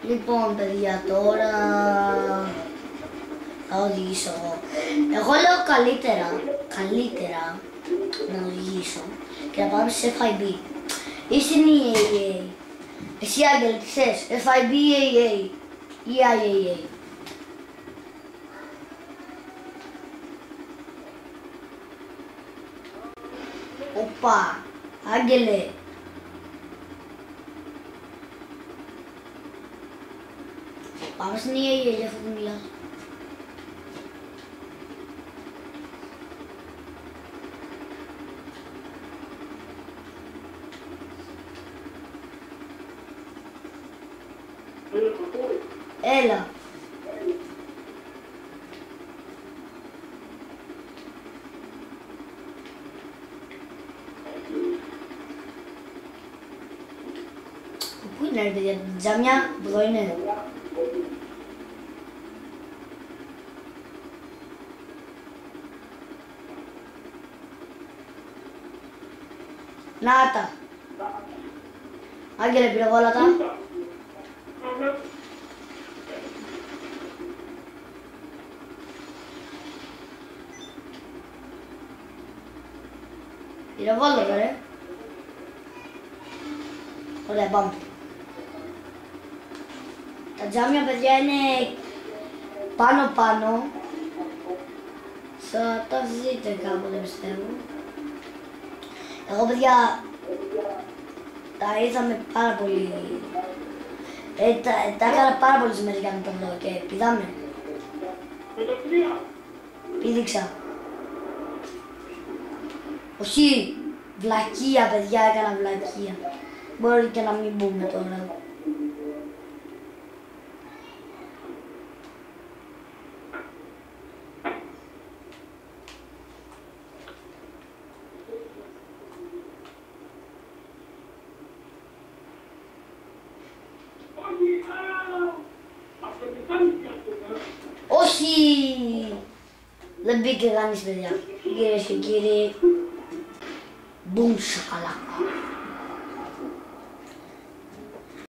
Λοιπόν, παιδιά, τώρα θα οδηγήσω εγώ. Εγώ λέω καλύτερα να οδηγήσω και να πάμε σε FIB. Ή στην EAA. Εσύ, Άγγελε, τι θες, FIB ή EAA ή IAA. Οπα, Άγγελε. Πάμε στην EAA για αυτό που μιλάς. Έλα. Πού είναι ρε παιδιά, τζάμια, εδώ είναι. Να τα. Άγγελε, πήρε εγώ όλα τα. Πήρε βόλτα ρε. Ωραία, πάμε. Τα τζάμια, παιδιά, είναι πάνω. Θα τα δείτε κάποτε, πιστεύω. Εγώ, παιδιά, τα είδαμε πάρα πολύ. Τα έκανα πάρα πολλές μέρες για να το δω και πηδάμε. Πήδηξα. Όχι, βλακεία, παιδιά, έκανα βλακεία. Μπορεί και να μην μπούμε τώρα. Όχι! Δεν μπήκε κανείς, παιδιά. Κυρίες και κύριοι, μπουμ σακαλάκα.